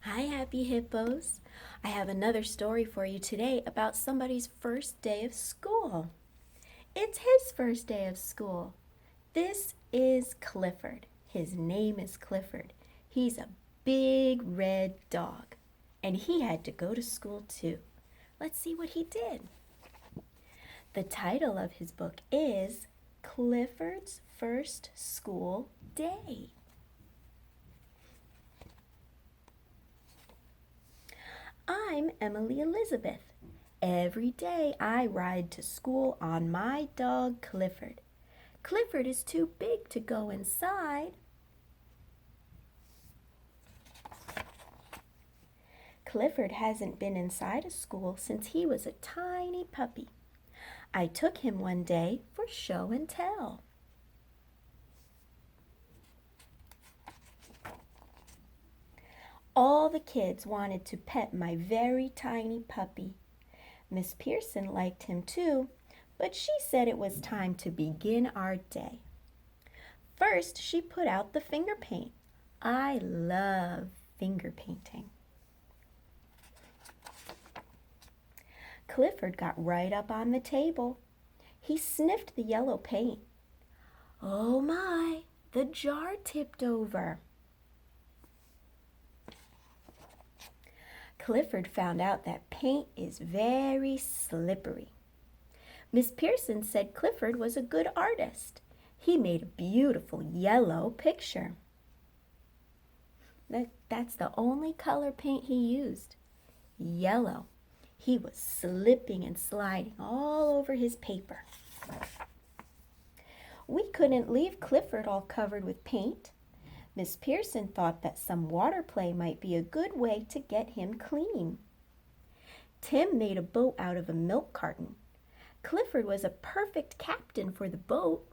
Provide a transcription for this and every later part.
Hi, Happy Hippos. I have another story for you today about somebody's first day of school. It's his first day of school. This is Clifford. His name is Clifford. He's a big red dog, and he had to go to school too. Let's see what he did. The title of his book is Clifford's First School Day. I'm Emily Elizabeth. Every day I ride to school on my dog Clifford. Clifford is too big to go inside. Clifford hasn't been inside a school since he was a tiny puppy. I took him one day for show and tell. All the kids wanted to pet my very tiny puppy. Miss Pearson liked him too, but she said it was time to begin our day. First, she put out the finger paint. I love finger painting. Clifford got right up on the table. He sniffed the yellow paint. Oh my, the jar tipped over. Clifford found out that paint is very slippery. Miss Pearson said Clifford was a good artist. He made a beautiful yellow picture. That's the only color paint he used. Yellow. He was slipping and sliding all over his paper. We couldn't leave Clifford all covered with paint. Miss Pearson thought that some water play might be a good way to get him clean. Tim made a boat out of a milk carton. Clifford was a perfect captain for the boat.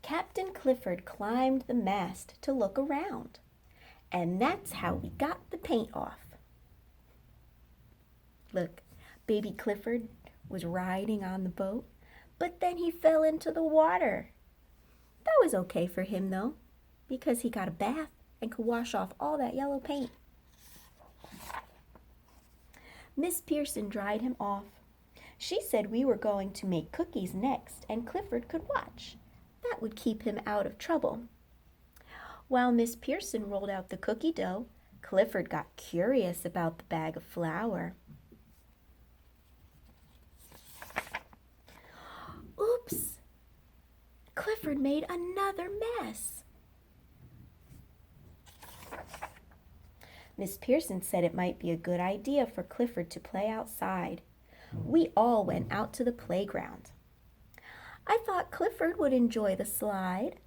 Captain Clifford climbed the mast to look around, and that's how we got the paint off. Look, baby Clifford was riding on the boat, but then he fell into the water. That was okay for him though, because he got a bath and could wash off all that yellow paint. Miss Pearson dried him off. She said we were going to make cookies next and Clifford could watch. That would keep him out of trouble. While Miss Pearson rolled out the cookie dough, Clifford got curious about the bag of flour. Oops! Clifford made another mess. Miss Pearson said it might be a good idea for Clifford to play outside. We all went out to the playground. I thought Clifford would enjoy the slide.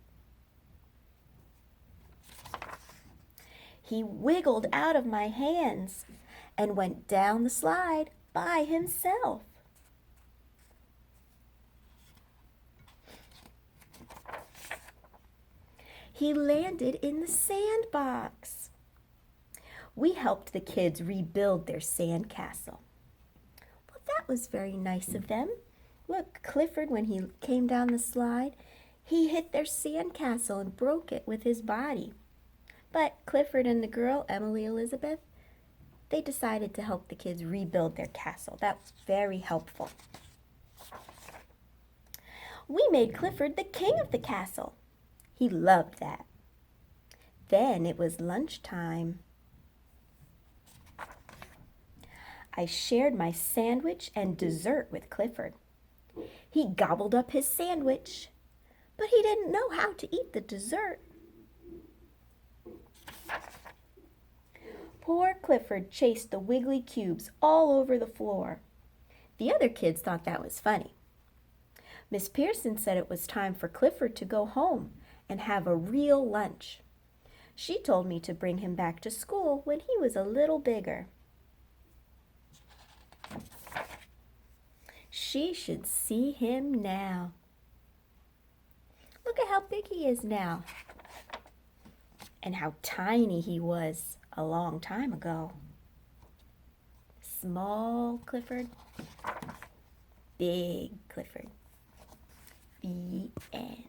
He wiggled out of my hands and went down the slide by himself. He landed in the sandbox. We helped the kids rebuild their sand castle. Well, that was very nice of them. Look, Clifford, when he came down the slide, he hit their sand castle and broke it with his body. But Clifford and the girl, Emily Elizabeth, they decided to help the kids rebuild their castle. That was very helpful. We made Clifford the king of the castle. He loved that. Then it was lunchtime. I shared my sandwich and dessert with Clifford. He gobbled up his sandwich, but he didn't know how to eat the dessert. Poor Clifford chased the wiggly cubes all over the floor. The other kids thought that was funny. Miss Pearson said it was time for Clifford to go home and have a real lunch. She told me to bring him back to school when he was a little bigger. She should see him now. Look at how big he is now, and how tiny he was a long time ago. Small Clifford, big Clifford. The end.